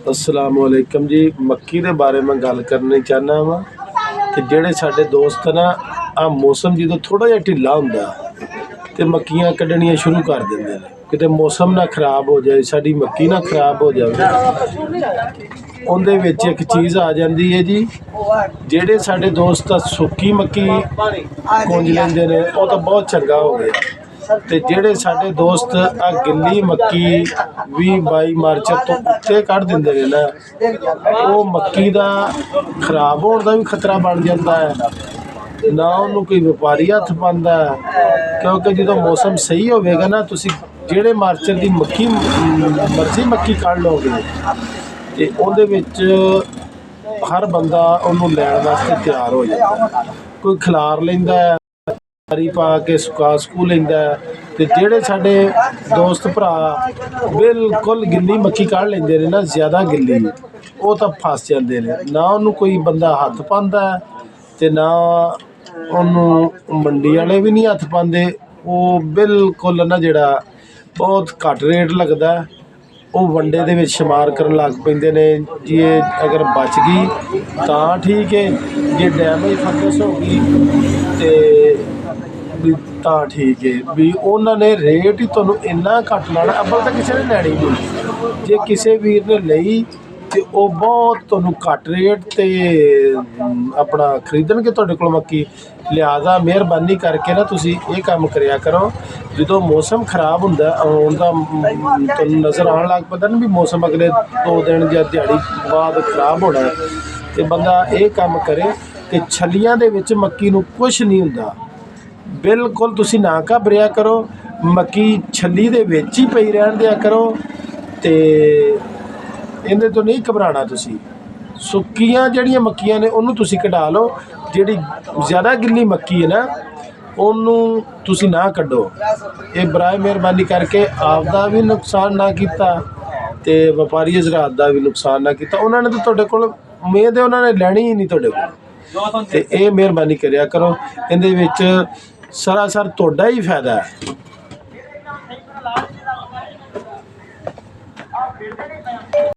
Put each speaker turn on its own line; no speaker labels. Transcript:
अस्सलामुअलैकुम जी। मक्की के बारे में गल करनी चाहना वा कि जेड़े साडे दोस्त ना आ मौसम जो थोड़ा जिहा ढिला हुंदा ते मक्कियां कड्ढनियां शुरू कर देंदे ने। किते मौसम ना खराब हो जाए, साडी मक्की ना खराब हो जाए, उहदे विच एक चीज़ आ जाती है जी। जेड़े साडे दोस्त सुक्की मक्की कुंज लैंदे ने वो तो बहुत चंगा हो गया, ते जेड़े साडे दोस्त आ गिल्ली मक्की 20-22 मार्च तो उत्ते कढ़ दिंदे ने ना, वो मक्की दा खराब होने का भी खतरा बन जाता है। ना उन्होंने कोई व्यापारी हथ पाता है, क्योंकि जो मौसम सही होगा ना, तुसी जेड़े मार्चर की मक्की मर्जी मक्की कढ़ लोगे तो उहदे विच हर बंदा उन्होंने लैण वास्ते तैयार हो जाता। कोई खिलार लैंदा है, पा के सुका सकू लैंदा है, ते जेड़े साडे दोस्त भरा बिल्कुल गिल्ली मक्की कढ़ लैंदे ने ना, ज़्यादा गिल्ली, वो तो फस जाते हैं। ना उन्होंने कोई बंदा हथ पाता है ते ना उन्होंने मंडी वाले भी नहीं हथ पाते। वो बिल्कुल ना जिहड़ा बहुत घट रेट लगता है, वो वंडे दे विच शुमार करन लग पैंदे ने जी। ये अगर बच गई तो ठीक है, जे डैमेज फंगस हो गई तो ठीक है भी। उन्होंने रेट ही तुहानूं इन्ना घट लाना, अव्वल तो किसी ने लैनी नहीं। जे किसी वीर ने लई तो वो बहुत तुहानूं घट रेट ते अपना खरीदणगे तुहाडे कोल मक्की। लिहाजा मेहरबानी करके ना तुसीं ये काम करिया करो, जो मौसम खराब हुंदा आउण दा तुहानूं नज़र आउण लग पैंदा ना भी मौसम अगले 2 दिन या दिहाड़ी बाद खराब होना, तो बंदा ये काम करे कि छलियां दे विच मक्की नूं कुछ नहीं हुंदा। बिल्कुल तुसीं ना घबरिया करो, मक्की छली दे विच ही पई रहण दिया करो, ते इहदे तो नहीं घबराना। तुसीं सुक्कियां जिहड़ियां मक्कियां ने उन्होंने तुसीं कढा लो, जिहड़ी ज़्यादा गिल्ली मक्की है ना उन्होंने तुसीं ना कड्ढो। ये बराए मेहरबानी करके आपदा भी नुकसान ना कीता ते व्यापारी हज़रात दा भी नुकसान ना कीता। उन्होंने तो तुहाडे कोल उम्मीद है उन्होंने लैनी ही नहीं तुहाडे कोल, ते ये मेहरबानी करिया करो। इहदे विच सरासर तुहाडा ही फायदा है।